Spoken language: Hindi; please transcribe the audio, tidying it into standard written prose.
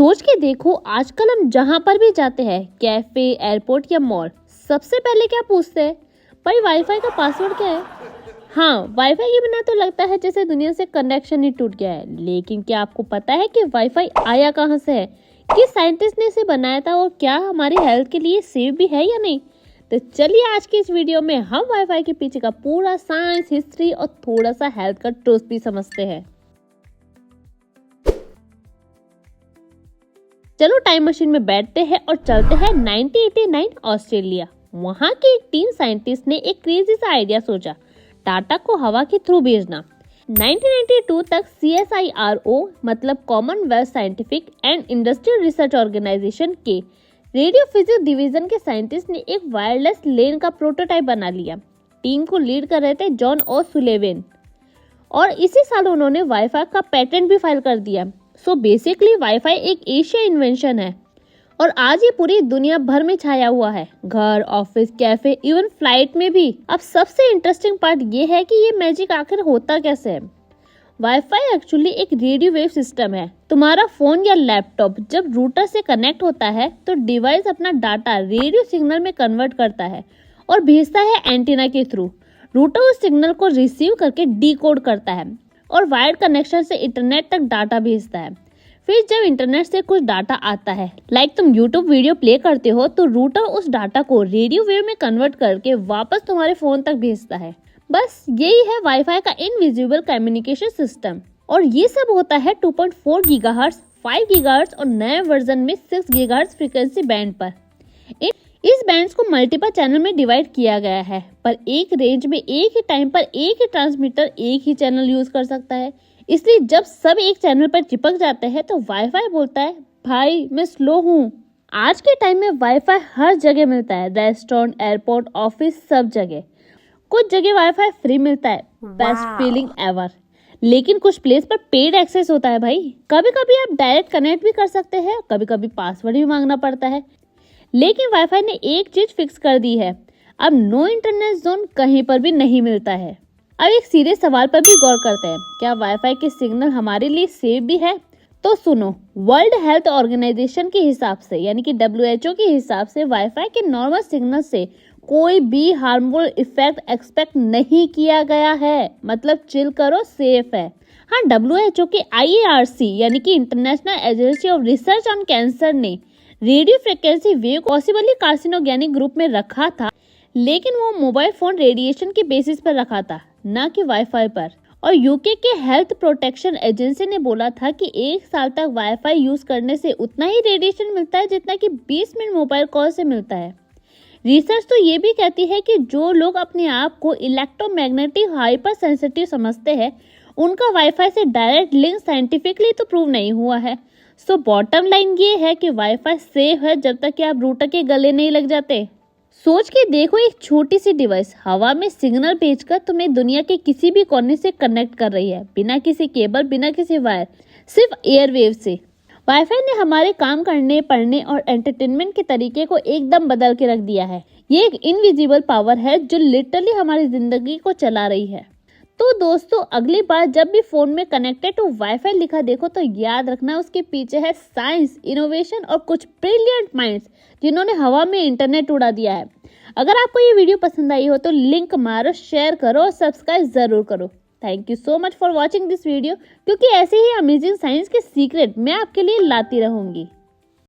सोच के देखो, आजकल हम जहाँ पर भी जाते हैं, कैफे, एयरपोर्ट या मॉल, सबसे पहले क्या पूछते हैं? भाई वाईफाई का पासवर्ड क्या है? हाँ, वाईफाई के बिना तो लगता है जैसे दुनिया से कनेक्शन ही टूट गया है। लेकिन क्या आपको पता है कि वाईफाई आया कहाँ से है, किस साइंटिस्ट ने इसे बनाया था और क्या हमारी हेल्थ के लिए सेफ भी है या नहीं? तो चलिए आज की इस वीडियो में हम वाईफाई के पीछे का पूरा साइंस, हिस्ट्री और थोड़ा सा हेल्थ का ट्रूथ भी समझते हैं। चलो टाइम मशीन में बैठते हैं और चलते हैं 1989 ऑस्ट्रेलिया। वहां की एक टीम साइंटिस्ट ने एक क्रेजी सा आइडिया सोचा, डाटा को हवा के थ्रू भेजना। 1992 तक CSIRO मतलब Commonwealth Scientific and Industrial Research Organisation के रेडियो फिजिक्स डिवीजन के साइंटिस्ट ने एक वायरलेस लेन का प्रोटोटाइप बना लिया। टीम को लीड कर रहे थे जॉन ओ सुलेवेन और इसी साल उन्होंने वाईफाई का पेटेंट भी फाइल कर दिया। सो बेसिकली वाईफाई एक एशिया इन्वेंशन है और आज ये पूरी दुनिया भर में छाया हुआ है, घर, ऑफिस, कैफे, इवन फ्लाइट में भी। अब सबसे इंटरेस्टिंग पार्ट ये है कि ये मैजिक आखिर होता कैसे है। वाईफाई एक्चुअली एक रेडियो वेव सिस्टम है। तुम्हारा फोन या लैपटॉप जब रूटर से कनेक्ट होता है तो डिवाइस अपना डाटा रेडियो सिग्नल में कन्वर्ट करता है और भेजता है एंटीना के थ्रू। रूटर उस सिग्नल को रिसीव करके डिकोड करता है और वायर्ड कनेक्शन से इंटरनेट तक डाटा भेजता है। फिर जब इंटरनेट से कुछ डाटा आता है, लाइक तुम यूट्यूब वीडियो प्ले करते हो, तो रूटर उस डाटा को रेडियो वेव में कन्वर्ट करके वापस तुम्हारे फोन तक भेजता है। बस यही है वाईफाई का इनविजिबल कम्युनिकेशन सिस्टम। और ये सब होता है 2.4 गीगाहर्ट्ज, 5 गीगाहर्ट्ज और नए वर्जन में 6 गीगाहर्ट्ज फ्रीक्वेंसी बैंड पर। इस बैंड्स को मल्टीपल चैनल में डिवाइड किया गया है, पर एक रेंज में एक ही टाइम पर एक ही ट्रांसमीटर एक ही चैनल यूज कर सकता है। इसलिए जब सब एक चैनल पर चिपक जाते हैं तो वाईफाई बोलता है, भाई मैं स्लो हूँ। आज के टाइम में वाईफाई हर जगह मिलता है, रेस्टोरेंट, एयरपोर्ट, ऑफिस, सब जगह। कुछ जगह वाईफाई फ्री मिलता है, बेस्ट फीलिंग एवर। लेकिन कुछ प्लेस पर पेड एक्सेस होता है भाई। कभी कभी आप डायरेक्ट कनेक्ट भी कर सकते हैं, कभी कभी पासवर्ड भी मांगना पड़ता है। लेकिन वाईफाई ने एक चीज फिक्स कर दी है, अब नो इंटरनेट जोन कहीं पर भी नहीं मिलता है। अब एक सीरियस सवाल पर भी गौर करते हैं, क्या वाईफाई के सिग्नल हमारे लिए सेफ भी है? तो सुनो, वर्ल्ड हेल्थ ऑर्गेनाइजेशन के हिसाब से, यानी कि WHO के हिसाब से, वाईफाई के नॉर्मल सिग्नल से कोई भी हार्मफुल इफेक्ट एक्सपेक्ट नहीं किया गया है। मतलब चिल करो, सेफ है। हाँ, WHO के IARC यानी कि international agency of research on cancer ने radio frequency wave possibly carcinogenic group में रखा था, लेकिन वो मोबाइल फोन रेडिएशन के बेसिस पर रखा था, न कि वाईफाई पर। और यूके के हेल्थ प्रोटेक्शन एजेंसी ने बोला था कि 1 साल तक वाईफाई यूज करने से उतना ही रेडिएशन मिलता है जितना कि 20 मिनट मोबाइल कॉल से मिलता है। रिसर्च तो ये भी कहती है कि जो लोग अपने आप को इलेक्ट्रोमैग्नेटिक हाइपर सेंसिटिव समझते हैं, उनका वाईफाई से डायरेक्ट लिंक साइंटिफिकली तो प्रूव नहीं हुआ है। सो बॉटम लाइन ये है कि वाईफाई सेफ है जब तक कि आप रूटर के गले नहीं लग जाते। सोच के देखो, एक छोटी सी डिवाइस हवा में सिग्नल भेजकर तुम्हें दुनिया के किसी भी कोने से कनेक्ट कर रही है, बिना किसी केबल, बिना किसी वायर, सिर्फ एयरवेव से। वाईफाई ने हमारे काम करने, पढ़ने और एंटरटेनमेंट के तरीके को एकदम बदल के रख दिया है। ये एक इनविजिबल पावर है जो लिटरली हमारी जिंदगी को चला रही है। तो दोस्तों, अगली बार जब भी फोन में कनेक्टेड टू वाईफाई लिखा देखो तो याद रखना उसके पीछे है साइंस, इनोवेशन और कुछ ब्रिलियंट माइंड्स जिन्होंने हवा में इंटरनेट उड़ा दिया है। अगर आपको ये वीडियो पसंद आई हो तो लिंक मारो, शेयर करो और सब्सक्राइब जरूर करो। Thank you so much for watching this video, क्योंकि ऐसे ही अमेजिंग साइंस के सीक्रेट मैं आपके लिए लाती रहूंगी।